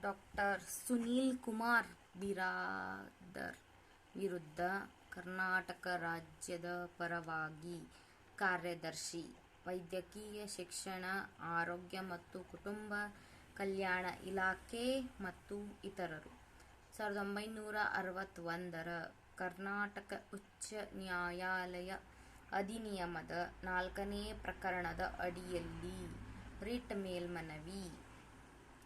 Doctor Sunil Kumar Biradar ವಿರುದ್ಧ ಕರ್ನಾಟಕ ರಾಜ್ಯದ ಪರವಾಗಿ ಕಾರ್ಯದರ್ಶಿ, ವೈದ್ಯಕೀಯ ಶಿಕ್ಷಣ, ಆರೋಗ್ಯ ಮತ್ತು ಕುಟುಂಬ ಕಲ್ಯಾಣ ಇಲಾಖೆ ಮತ್ತು ಇತರರು 1961ರ ಕರ್ನಾಟಕ ಉಚ್ಚ ನ್ಯಾಯಾಲಯ ಅಧಿನಿಯಮದ 4ನೇ ಪ್ರಕರಣದ ಅಡಿಯಲ್ಲಿ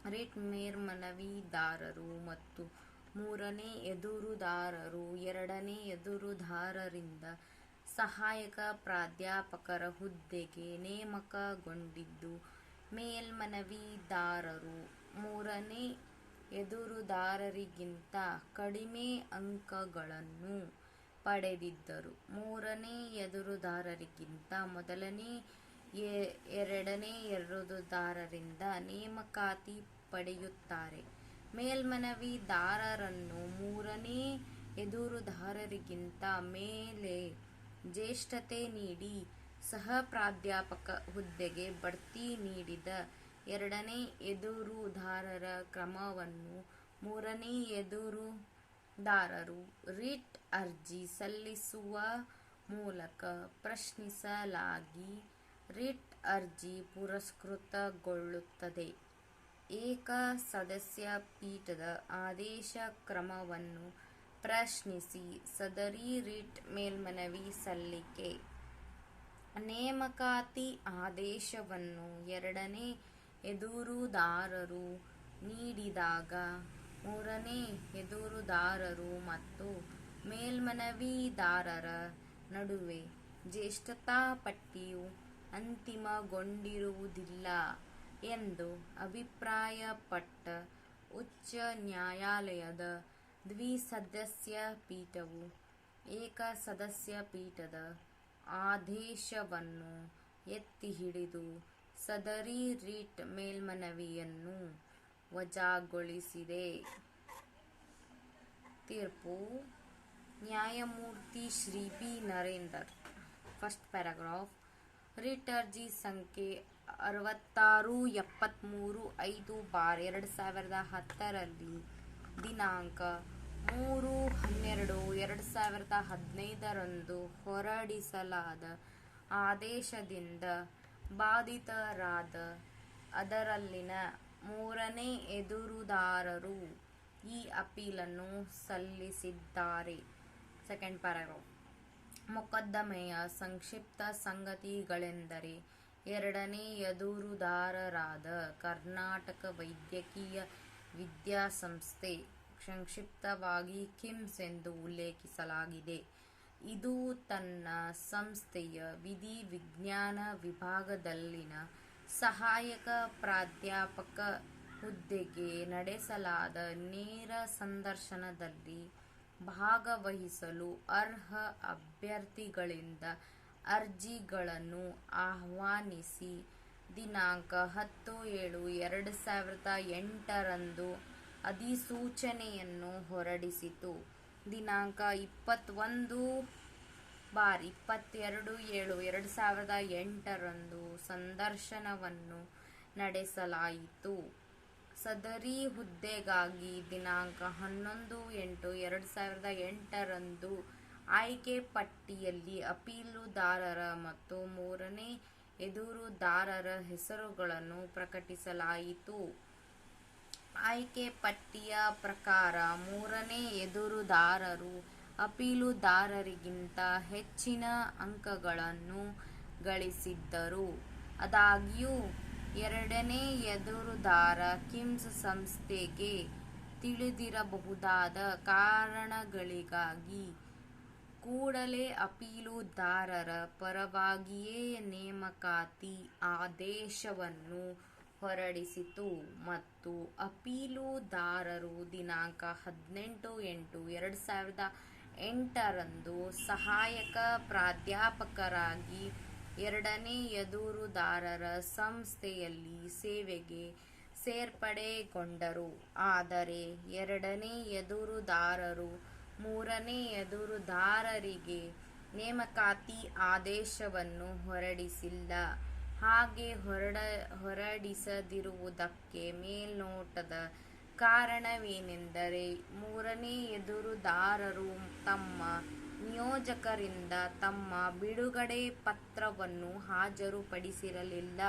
ರಿಟ್ ಮೇಲ್ಮನವಿದಾರರು ಮತ್ತು ಮೂರನೇ ಎದುರುದಾರರು ಎರಡನೇ ಎದುರುದಾರರಿಂದ ಸಹಾಯಕ ಪ್ರಾಧ್ಯಾಪಕರ ಹುದ್ದೆಗೆ ನೇಮಕಗೊಂಡಿದ್ದು, ಮೇಲ್ಮನವಿದಾರರು ಮೂರನೇ ಎದುರುದಾರರಿಗಿಂತ ಕಡಿಮೆ ಅಂಕಗಳನ್ನು ಪಡೆದಿದ್ದರೂ ಮೂರನೇ ಎದುರುದಾರರಿಗಿಂತ ಮೊದಲನೇ ಎರಡನೇ ಎದುರುದಾರರಿಂದ ನೇಮಕಾತಿ ಪಡೆಯುತ್ತಾರೆ. ಮೇಲ್ಮನವಿದಾರರನ್ನು ಮೂರನೇ ಎದುರುದಾರರಿಗಿಂತ ಮೇಲೆ ಜ್ಯೇಷ್ಠತೆ ನೀಡಿ ಸಹ ಪ್ರಾಧ್ಯಾಪಕ ಹುದ್ದೆಗೆ ಬಡ್ತಿ ನೀಡಿದ ಎರಡನೇ ಎದುರುದಾರರ ಕ್ರಮವನ್ನು ಮೂರನೇ ಎದುರುದಾರರು ರಿಟ್ ಅರ್ಜಿ ಸಲ್ಲಿಸುವ ಮೂಲಕ ಪ್ರಶ್ನಿಸಲಾಗಿ ರಿಟ್ ಅರ್ಜಿ ಪುರಸ್ಕೃತಗೊಳ್ಳುತ್ತದೆ. ಏಕಸದಸ್ಯ ಪೀಠದ ಆದೇಶ ಕ್ರಮವನ್ನು ಪ್ರಶ್ನಿಸಿ ಸದರಿ ರಿಟ್ ಮೇಲ್ಮನವಿ ಸಲ್ಲಿಕೆ. ನೇಮಕಾತಿ ಆದೇಶವನ್ನು ಎರಡನೇ ಎದುರುದಾರರು ನೀಡಿದಾಗ ಮೂರನೇ ಎದುರುದಾರರು ಮತ್ತು ಮೇಲ್ಮನವಿದಾರರ ನಡುವೆ ಜ್ಯೇಷ್ಠತಾ ಪಟ್ಟಿಯು ಅಂತಿಮಗೊಂಡಿರುವುದಿಲ್ಲ ಎಂದು ಅಭಿಪ್ರಾಯಪಟ್ಟ ಉಚ್ಚ ನ್ಯಾಯಾಲಯದ ದ್ವಿಸದಸ್ಯ ಪೀಠವು ಏಕಸದಸ್ಯ ಪೀಠದ ಆದೇಶವನ್ನು ಎತ್ತಿಹಿಡಿದು ಸದರಿ ರಿಟ್ ಮೇಲ್ಮನವಿಯನ್ನು ವಜಾಗೊಳಿಸಿದೆ. ತೀರ್ಪು: ನ್ಯಾಯಮೂರ್ತಿ Shri B. Narender. First paragraph. Writ ಅರ್ಜಿ ಸಂಖ್ಯೆ 6673/5/2010 ದಿನಾಂಕ 3/12/2015 ಹೊರಡಿಸಲಾದ ಆದೇಶದಿಂದ ಬಾಧಿತರಾದ ಅದರಲ್ಲಿನ ಮೂರನೇ ಎದುರುದಾರರು ಈ ಅಪೀಲನ್ನು ಸಲ್ಲಿಸಿದ್ದಾರೆ. Second paragraph. ಮೊಕದ್ದಮೆಯ ಸಂಕ್ಷಿಪ್ತ ಸಂಗತಿಗಳೆಂದರೆ, ಎರಡನೇ ಎದುರುದಾರರಾದ ಕರ್ನಾಟಕ ವೈದ್ಯಕೀಯ ವಿದ್ಯಾಸಂಸ್ಥೆ, ಸಂಕ್ಷಿಪ್ತವಾಗಿ ಕಿಮ್ಸ್ ಎಂದು ಉಲ್ಲೇಖಿಸಲಾಗಿದೆ, ಇದು ತನ್ನ ಸಂಸ್ಥೆಯ ವಿಧಿ ವಿಜ್ಞಾನ ವಿಭಾಗದಲ್ಲಿನ ಸಹಾಯಕ ಪ್ರಾಧ್ಯಾಪಕ ಹುದ್ದೆಗೆ ನಡೆಸಲಾದ ನೇರ ಸಂದರ್ಶನದಲ್ಲಿ ಭಾಗವಹಿಸಲು ಅರ್ಹ ಅಭ್ಯರ್ಥಿಗಳಿಂದ ಅರ್ಜಿಗಳನ್ನು ಆಹ್ವಾನಿಸಿ ದಿನಾಂಕ 10/7/2008 ಅಧಿಸೂಚನೆಯನ್ನು ಹೊರಡಿಸಿತು. ದಿನಾಂಕ 21/22/2008 ಸಂದರ್ಶನವನ್ನು ನಡೆಸಲಾಯಿತು. ಸದರಿ ಹುದ್ದೆಗಾಗಿ ದಿನಾಂಕ 11/8/2008 ಆಯ್ಕೆ ಪಟ್ಟಿಯಲ್ಲಿ ಅಪೀಲುದಾರರ ಮತ್ತು ಮೂರನೇ ಎದುರುದಾರರ ಹೆಸರುಗಳನ್ನು ಪ್ರಕಟಿಸಲಾಯಿತು. ಆಯ್ಕೆ ಪಟ್ಟಿಯ ಪ್ರಕಾರ ಮೂರನೇ ಎದುರುದಾರರು ಅಪೀಲುದಾರರಿಗಿಂತ ಹೆಚ್ಚಿನ ಅಂಕಗಳನ್ನು ಗಳಿಸಿದ್ದರು. ಆದಾಗ್ಯೂ ಎರಡನೇ ಎದುರುದಾರ ಕಿಮ್ಸ್ ಸಂಸ್ಥೆಗೆ ತಿಳಿದಿರಬಹುದಾದ ಕಾರಣಗಳಿಗಾಗಿ ಕೂಡಲೇ ಅಪೀಲುದಾರರ ಪರವಾಗಿಯೇ ನೇಮಕಾತಿ ಆದೇಶವನ್ನು ಹೊರಡಿಸಿತು ಮತ್ತು ಅಪೀಲುದಾರರು ದಿನಾಂಕ 18/8/2008 ಸಹಾಯಕ ಪ್ರಾಧ್ಯಾಪಕರಾಗಿ ಎರಡನೇ ಎದುರುದಾರರ ಸಂಸ್ಥೆಯಲ್ಲಿ ಸೇವೆಗೆ ಸೇರ್ಪಡೆಗೊಂಡರು. ಆದರೆ ಎರಡನೇ ಎದುರುದಾರರು ಮೂರನೇ ಎದುರುದಾರರಿಗೆ ನೇಮಕಾತಿ ಆದೇಶವನ್ನು ಹೊರಡಿಸಿಲ್ಲ. ಹಾಗೆ ಹೊರಡಿಸದಿರುವುದಕ್ಕೆ ಮೇಲ್ನೋಟದ ಕಾರಣವೇನೆಂದರೆ ಮೂರನೇ ಎದುರುದಾರರು ತಮ್ಮ ನಿಯೋಜಕರಿಂದ ತಮ್ಮ ಬಿಡುಗಡೆ ಪತ್ರವನ್ನು ಹಾಜರುಪಡಿಸಿರಲಿಲ್ಲ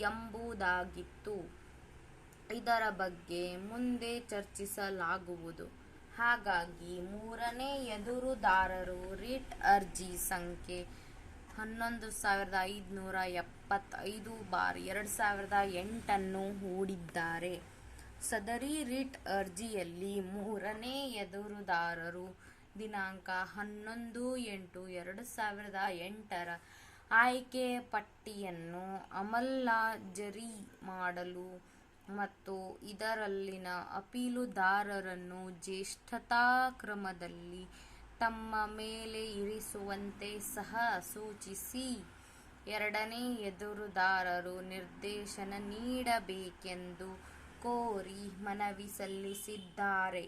ಎಂಬುದಾಗಿತ್ತು. ಇದರ ಬಗ್ಗೆ ಮುಂದೆ ಚರ್ಚಿಸಲಾಗುವುದು. ಹಾಗಾಗಿ ಮೂರನೇ ಎದುರುದಾರರು ರಿಟ್ ಅರ್ಜಿ ಸಂಖ್ಯೆ 11575/2008 ಹೂಡಿದ್ದಾರೆ. ಸದರಿ ರಿಟ್ ಅರ್ಜಿಯಲ್ಲಿ ಮೂರನೇ ಎದುರುದಾರರು ದಿನಾಂಕ 11/8/2008 ಆಯ್ಕೆ ಪಟ್ಟಿಯನ್ನು ಅಮಲ್ಜರಿ ಮಾಡಲು ಮತ್ತು ಇದರಲ್ಲಿನ ಅಪೀಲುದಾರರನ್ನು ಜ್ಯೇಷ್ಠತಾ ಕ್ರಮದಲ್ಲಿ ತಮ್ಮ ಮೇಲೆ ಇರಿಸುವಂತೆ ಸಹ ಸೂಚಿಸಿ ಎರಡನೇ ಎದುರುದಾರರು ನಿರ್ದೇಶನ ನೀಡಬೇಕೆಂದು ಕೋರಿ ಮನವಿ ಸಲ್ಲಿಸಿದ್ದಾರೆ.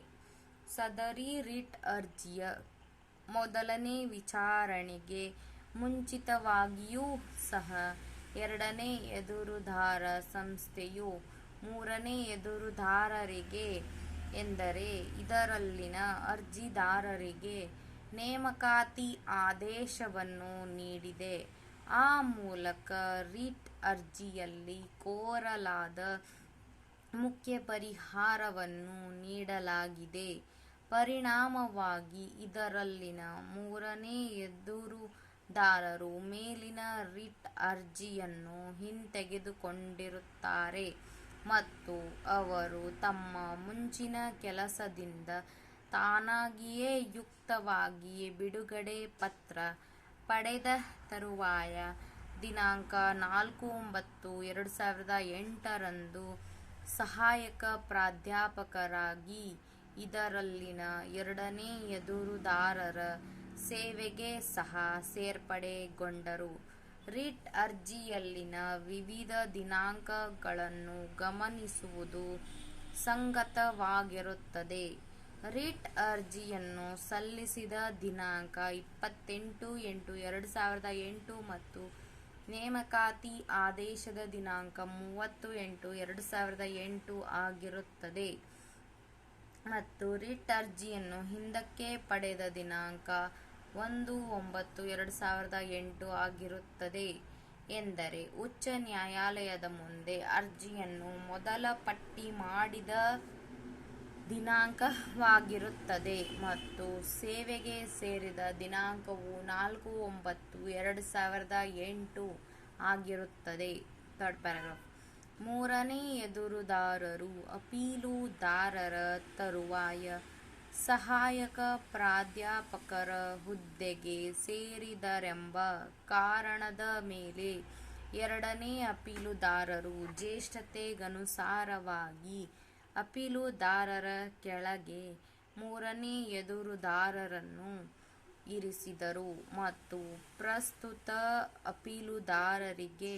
ಸದರಿ ರಿಟ್ ಅರ್ಜಿಯ ಮೊದಲನೇ ವಿಚಾರಣೆಗೆ ಮುಂಚಿತವಾಗಿಯೂ ಸಹ ಎರಡನೇ ಎದುರುದಾರ ಸಂಸ್ಥೆಯು ಮೂರನೇ ಎದುರುದಾರರಿಗೆ ಎಂದರೆ ಇದರಲ್ಲಿನ ಅರ್ಜಿದಾರರಿಗೆ ನೇಮಕಾತಿ ಆದೇಶವನ್ನು ನೀಡಿದೆ. ಆ ಮೂಲಕ ರಿಟ್ ಅರ್ಜಿಯಲ್ಲಿ ಕೋರಲಾದ ಮುಖ್ಯ ಪರಿಹಾರವನ್ನು ನೀಡಲಾಗಿದೆ. ಪರಿಣಾಮವಾಗಿ ಇದರಲ್ಲಿನ ಮೂರನೇ ಎದುರುದಾರರು ಮೇಲಿನ ರಿಟ್ ಅರ್ಜಿಯನ್ನು ಹಿಂತೆಗೆದುಕೊಂಡಿರುತ್ತಾರೆ ಮತ್ತು ಅವರು ತಮ್ಮ ಮುಂಚಿನ ಕೆಲಸದಿಂದ ತಾನಾಗಿಯೇ ಯುಕ್ತವಾಗಿ ಬಿಡುಗಡೆ ಪತ್ರ ಪಡೆದ ತರುವಾಯ ದಿನಾಂಕ 4/9/2008 ಸಹಾಯಕ ಪ್ರಾಧ್ಯಾಪಕರಾಗಿ ಇದರಲ್ಲಿನ ಎರಡನೇ ಎದುರುದಾರರ ಸೇವೆಗೆ ಸಹ ಸೇರ್ಪಡೆಗೊಂಡರು. ರಿಟ್ ಅರ್ಜಿಯಲ್ಲಿನ ವಿವಿಧ ದಿನಾಂಕಗಳನ್ನು ಗಮನಿಸುವುದು ಸಂಗತವಾಗಿರುತ್ತದೆ. ರಿಟ್ ಅರ್ಜಿಯನ್ನು ಸಲ್ಲಿಸಿದ ದಿನಾಂಕ 28/8/2008 ಮತ್ತು ನೇಮಕಾತಿ ಆದೇಶದ ದಿನಾಂಕ 30/8/2008 ಆಗಿರುತ್ತದೆ ಮತ್ತು ರಿಟ್ ಅರ್ಜಿಯನ್ನು ಹಿಂದಕ್ಕೆ ಪಡೆದ ದಿನಾಂಕ 1/9/2008 ಆಗಿರುತ್ತದೆ. ಎಂದರೆ ಉಚ್ಚ ನ್ಯಾಯಾಲಯದ ಮುಂದೆ ಅರ್ಜಿಯನ್ನು ಮೊದಲ ಪಟ್ಟಿ ಮಾಡಿದ ದಿನಾಂಕವಾಗಿರುತ್ತದೆ ಮತ್ತು ಸೇವೆಗೆ ಸೇರಿದ ದಿನಾಂಕವು 4/9/2008 ಆಗಿರುತ್ತದೆ. Third paragraph. ಮೂರನೇ ಎದುರುದಾರರು ಅಪೀಲುದಾರರ ತರುವಾಯ ಸಹಾಯಕ ಪ್ರಾಧ್ಯಾಪಕರ ಹುದ್ದೆಗೆ ಸೇರಿದರೆಂಬ ಕಾರಣದ ಮೇಲೆ ಎರಡನೇ ಅಪೀಲುದಾರರು ಜ್ಯೇಷ್ಠತೆಗನುಸಾರವಾಗಿ ಅಪೀಲುದಾರರ ಕೆಳಗೆ ಮೂರನೇ ಎದುರುದಾರರನ್ನು ಇರಿಸಿದರು ಮತ್ತು ಪ್ರಸ್ತುತ ಅಪೀಲುದಾರರಿಗೆ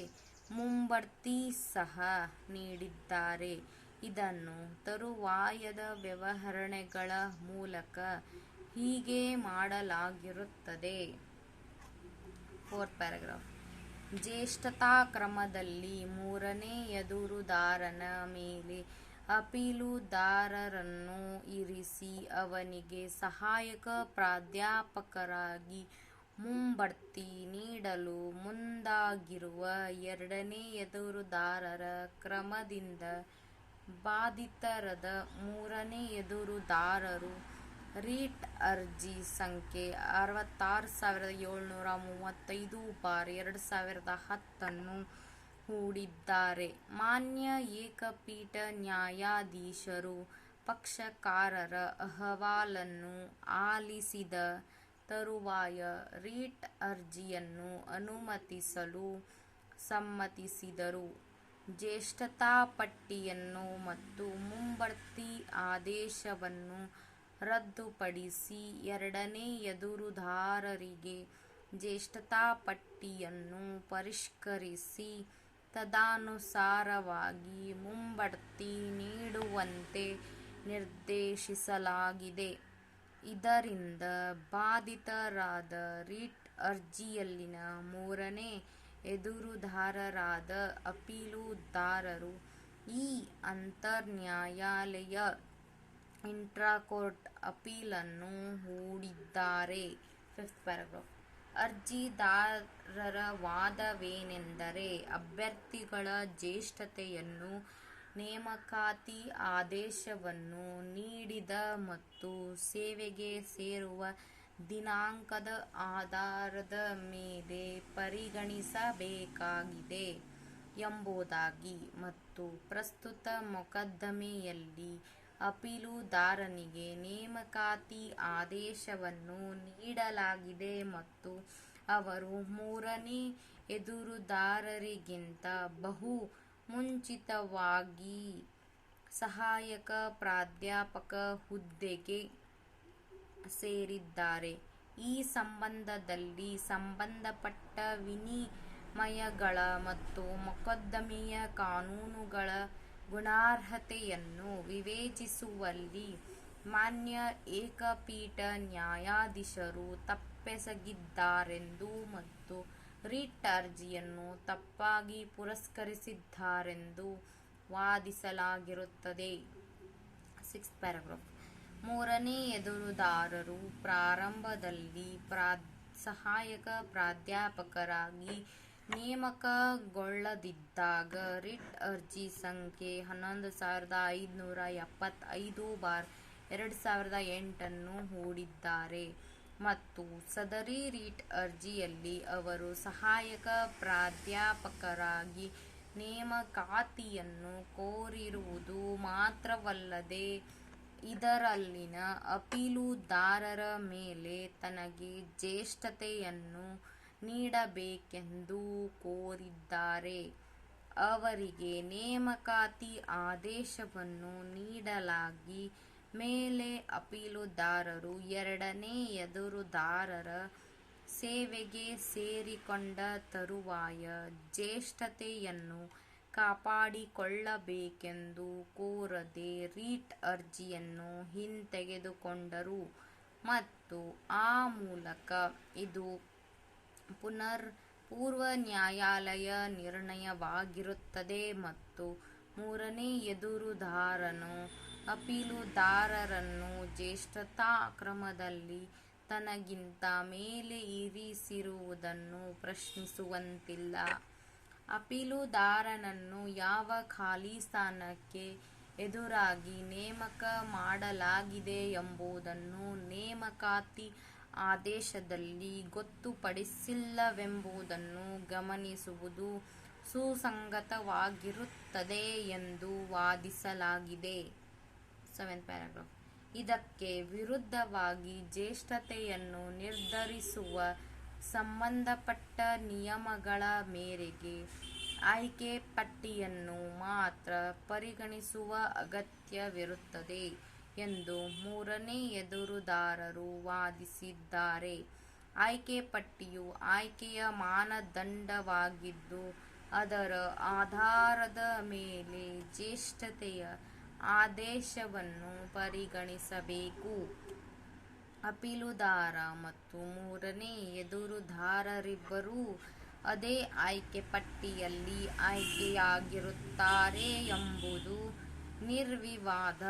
ಮುಂಬಡ್ತಿ ಸಹ ನೀಡಿದ್ದಾರೆ. ಇದನ್ನು ತರುವಾಯದ ವ್ಯವಹರಣೆಗಳ ಮೂಲಕ ಹೀಗೆ ಮಾಡಲಾಗಿರುತ್ತದೆ. Fourth paragraph. ಜ್ಯೇಷ್ಠತಾ ಕ್ರಮದಲ್ಲಿ ಮೂರನೇ ಎದುರುದಾರನ ಮೇಲೆ ಅಪೀಲುದಾರರನ್ನು ಇರಿಸಿ ಅವನಿಗೆ ಸಹಾಯಕ ಪ್ರಾಧ್ಯಾಪಕರಾಗಿ ಮುಂಬಡ್ತಿ ನೀಡಲು ಮುಂದಾಗಿರುವ ಎರಡನೇ ಎದುರುದಾರರ ಕ್ರಮದಿಂದ ಬಾಧಿತರಾದ ಮೂರನೇ ಎದುರುದಾರರು ರಿಟ್ ಅರ್ಜಿ ಸಂಖ್ಯೆ 66,735/2010 ಹೂಡಿದ್ದಾರೆ. ಮಾನ್ಯ ಏಕಪೀಠ ನ್ಯಾಯಾಧೀಶರು ಪಕ್ಷಕಾರರ ಅಹವಾಲನ್ನು ಆಲಿಸಿದ ತರುವಾಯ ರಿಟ್ ಅರ್ಜಿಯನ್ನು ಅನುಮತಿಸಲು ಸಮ್ಮತಿಸಿದರು. ಜ್ಯೇಷ್ಠತಾ ಪಟ್ಟಿಯನ್ನು ಮತ್ತು ಮುಂಬಡ್ತಿ ಆದೇಶವನ್ನು ರದ್ದುಪಡಿಸಿ ಎರಡನೇ ಎದುರುದಾರರಿಗೆ ಜ್ಯೇಷ್ಠತಾ ಪಟ್ಟಿಯನ್ನು ಪರಿಷ್ಕರಿಸಿ ತದನುಸಾರವಾಗಿ ಮುಂಬಡ್ತಿ ನೀಡುವಂತೆ ನಿರ್ದೇಶಿಸಲಾಗಿದೆ. ಇದರಿಂದ ಬಾಧಿತರಾದ ರಿಟ್ ಅರ್ಜಿಯಲ್ಲಿನ ಮೂರನೇ ಎದುರುದಾರರಾದ ಅಪೀಲುದಾರರು ಈ ಅಂತರ್ನ್ಯಾಯಾಲಯ ಇಂಟ್ರಾಕೋರ್ಟ್ ಅಪೀಲನ್ನು ಹೂಡಿದ್ದಾರೆ. Fifth paragraph. ಅರ್ಜಿದಾರರ ವಾದವೇನೆಂದರೆ ಅಭ್ಯರ್ಥಿಗಳ ಜ್ಯೇಷ್ಠತೆಯನ್ನು ನೇಮಕಾತಿ ಆದೇಶವನ್ನು ನೀಡಿದ ಮತ್ತು ಸೇವೆಗೆ ಸೇರುವ ದಿನಾಂಕದ ಆಧಾರದ ಮೇಲೆ ಪರಿಗಣಿಸಬೇಕಾಗಿದೆ ಎಂಬುದಾಗಿ ಮತ್ತು ಪ್ರಸ್ತುತ ಮೊಕದ್ದಮೆಯಲ್ಲಿ ಅಪೀಲುದಾರನಿಗೆ ನೇಮಕಾತಿ ಆದೇಶವನ್ನು ನೀಡಲಾಗಿದೆ ಮತ್ತು ಅವರು ಮೂರನೇ ಎದುರುದಾರರಿಗಿಂತ ಬಹು ಮುಂಚಿತವಾಗಿ ಸಹಾಯಕ ಪ್ರಾಧ್ಯಾಪಕ ಹುದ್ದೆಗೆ ಸೇರಿದ್ದಾರೆ. ಈ ಸಂಬಂಧದಲ್ಲಿ ಸಂಬಂಧಪಟ್ಟ ವಿನಿಮಯಗಳ ಮತ್ತು ಮೊಕದ್ದಮೆಯ ಕಾನೂನುಗಳ ಗುಣಾರ್ಹತೆಯನ್ನು ವಿವೇಚಿಸುವಲ್ಲಿ ಮಾನ್ಯ ಏಕಪೀಠ ನ್ಯಾಯಾಧೀಶರು ತಪ್ಪೆಸಗಿದ್ದಾರೆಂದು ಮತ್ತು ರಿಟ್ ಅರ್ಜಿಯನ್ನು ತಪ್ಪಾಗಿ ಪುರಸ್ಕರಿಸಿದ್ದಾರೆಂದು ವಾದಿಸಲಾಗಿರುತ್ತದೆ. Sixth paragraph. ಮೂರನೇ ಎದುರುದಾರರು ಪ್ರಾರಂಭದಲ್ಲಿ ಸಹಾಯಕ ಪ್ರಾಧ್ಯಾಪಕರಾಗಿ ನೇಮಕಗೊಳ್ಳದಿದ್ದಾಗ ರಿಟ್ ಅರ್ಜಿ ಸಂಖ್ಯೆ 11575/2008 ಹೂಡಿದ್ದಾರೆ ಮತ್ತು ಸದರಿ ರಿಟ್ ಅರ್ಜಿಯಲ್ಲಿ ಅವರು ಸಹಾಯಕ ಪ್ರಾಧ್ಯಾಪಕರಾಗಿ ನೇಮಕಾತಿಯನ್ನು ಕೋರಿರುವುದು ಮಾತ್ರವಲ್ಲದೆ ಇದರಲ್ಲಿನ ಅಪೀಲುದಾರರ ಮೇಲೆ ತನಗೆ ಜ್ಯೇಷ್ಠತೆಯನ್ನು ನೀಡಬೇಕೆಂದು ಕೋರಿದ್ದಾರೆ. ಅವರಿಗೆ ನೇಮಕಾತಿ ಆದೇಶವನ್ನು ನೀಡಲಾಗಿ ಮೇಲೆ ಅಪೀಲುದಾರರು ಎರಡನೇ ಎದುರುದಾರರ ಸೇವೆಗೆ ಸೇರಿಕೊಂಡ ತರುವಾಯ ಜ್ಯೇಷ್ಠತೆಯನ್ನು ಕಾಪಾಡಿಕೊಳ್ಳಬೇಕೆಂದು ಕೋರದೆ ರಿಟ್ ಅರ್ಜಿಯನ್ನು ಹಿಂತೆಗೆದುಕೊಂಡರು ಮತ್ತು ಆ ಮೂಲಕ ಇದು ಪೂರ್ವ ನ್ಯಾಯಾಲಯ ನಿರ್ಣಯವಾಗಿರುತ್ತದೆ ಮತ್ತು ಮೂರನೇ ಎದುರುದಾರನು ಅಪೀಲುದಾರರನ್ನು ಜ್ಯೇಷ್ಠತಾ ಕ್ರಮದಲ್ಲಿ ತನಗಿಂತ ಮೇಲೆ ಇರಿಸಿರುವುದನ್ನು ಪ್ರಶ್ನಿಸುವಂತಿಲ್ಲ. ಅಪೀಲುದಾರನನ್ನು ಯಾವ ಖಾಲಿ ಸ್ಥಾನಕ್ಕೆ ಎದುರಾಗಿ ನೇಮಕ ಮಾಡಲಾಗಿದೆ ಎಂಬುದನ್ನು ನೇಮಕಾತಿ ಆದೇಶದಲ್ಲಿ ಗೊತ್ತುಪಡಿಸಿಲ್ಲವೆಂಬುದನ್ನು ಗಮನಿಸುವುದು ಸುಸಂಗತವಾಗಿರುತ್ತದೆ ಎಂದು ವಾದಿಸಲಾಗಿದೆ. Seventh paragraph. ಇದಕ್ಕೆ ವಿರುದ್ಧವಾಗಿ ಜ್ಯೇಷ್ಠತೆಯನ್ನು ನಿರ್ಧರಿಸುವ ಸಂಬಂಧಪಟ್ಟ ನಿಯಮಗಳ ಮೇರೆಗೆ ಆಯ್ಕೆ ಪಟ್ಟಿಯನ್ನು ಮಾತ್ರ ಪರಿಗಣಿಸುವ ಅಗತ್ಯವಿರುತ್ತದೆ ಎಂದು ಮೂರನೇ ಎದುರುದಾರರು ವಾದಿಸಿದ್ದಾರೆ. ಆಯ್ಕೆ ಪಟ್ಟಿಯು ಆಯ್ಕೆಯ ಮಾನದಂಡವಾಗಿದ್ದು ಅದರ ಆಧಾರದ ಮೇಲೆ ಜ್ಯೇಷ್ಠತೆಯ ಆದೇಶವನ್ನು ಪರಿಗಣಿಸಬೇಕು. ಅಪೀಲುದಾರ ಮತ್ತು ಮೂರನೇ ಎದುರುದಾರರಿಬ್ಬರೂ ಅದೇ ಆಯ್ಕೆ ಪಟ್ಟಿಯಲ್ಲಿ ಆಯ್ಕೆಯಾಗಿರುತ್ತಾರೆ ಎಂಬುದು ನಿರ್ವಿವಾದ.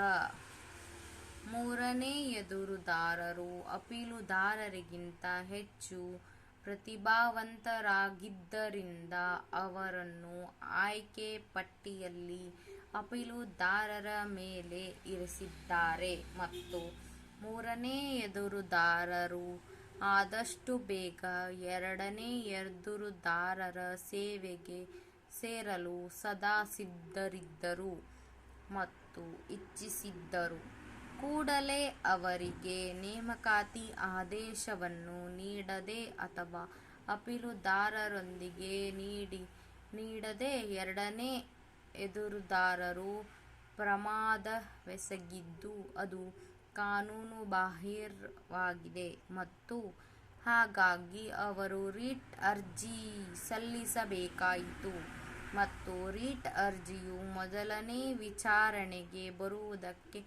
ಮೂರನೇ ಎದುರುದಾರರು ಅಪೀಲುದಾರರಿಗಿಂತ ಹೆಚ್ಚು ಪ್ರತಿಭಾವಂತರಾಗಿದ್ದರಿಂದ ಅವರನ್ನು ಆಯ್ಕೆ ಪಟ್ಟಿಯಲ್ಲಿ ಅಪೀಲುದಾರರ ಮೇಲೆ ಇರಿಸಿದ್ದಾರೆ ಮತ್ತು ಮೂರನೇ ಎದುರುದಾರರು ಆದಷ್ಟು ಬೇಗ ಎರಡನೇ ಎದುರುದಾರರ ಸೇವೆಗೆ ಸೇರಲು ಸದಾ ಸಿದ್ಧರಿದ್ದರು ಮತ್ತು ಇಚ್ಛಿಸಿದ್ದರು. ಕೂಡಲೇ ಅವರಿಗೆ ನೇಮಕಾತಿ ಆದೇಶವನ್ನು ನೀಡದೆ ಅಥವಾ ಅಪೀಲುದಾರರೊಂದಿಗೆ ನೀಡದೆ ಎರಡನೇ ಎದುರುದಾರರು ಪ್ರಮಾದವೆಸಗಿದ್ದು ಅದು ಕಾನೂನುಬಾಹಿರವಾಗಿದೆ ಮತ್ತು ಹಾಗಾಗಿ ಅವರು ರಿಟ್ ಅರ್ಜಿ ಸಲ್ಲಿಸಬೇಕಾಯಿತು ಮತ್ತು ರಿಟ್ ಅರ್ಜಿಯು ಮೊದಲನೇ ವಿಚಾರಣೆಗೆ ಬರುವುದಕ್ಕೆ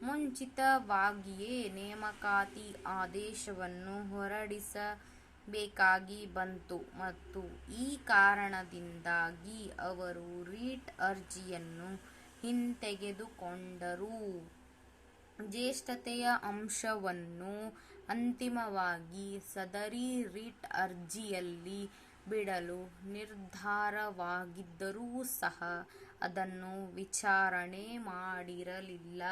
ಮುಂಚಿತವಾಗಿಯೇ ನೇಮಕಾತಿ ಆದೇಶವನ್ನು ಹೊರಡಿಸಬೇಕಾಗಿ ಬಂತು ಮತ್ತು ಈ ಕಾರಣದಿಂದಾಗಿ ಅವರು ರಿಟ್ ಅರ್ಜಿಯನ್ನು ಹಿಂತೆಗೆದುಕೊಂಡರು. ಜ್ಯೇಷ್ಠತೆಯ ಅಂಶವನ್ನು ಅಂತಿಮವಾಗಿ ಸದರಿ ರಿಟ್ ಅರ್ಜಿಯಲ್ಲಿ ಬಿಡಲು ನಿರ್ಧಾರವಾಗಿದ್ದರೂ ಸಹ ಅದನ್ನು ವಿಚಾರಣೆ ಮಾಡಿರಲಿಲ್ಲ.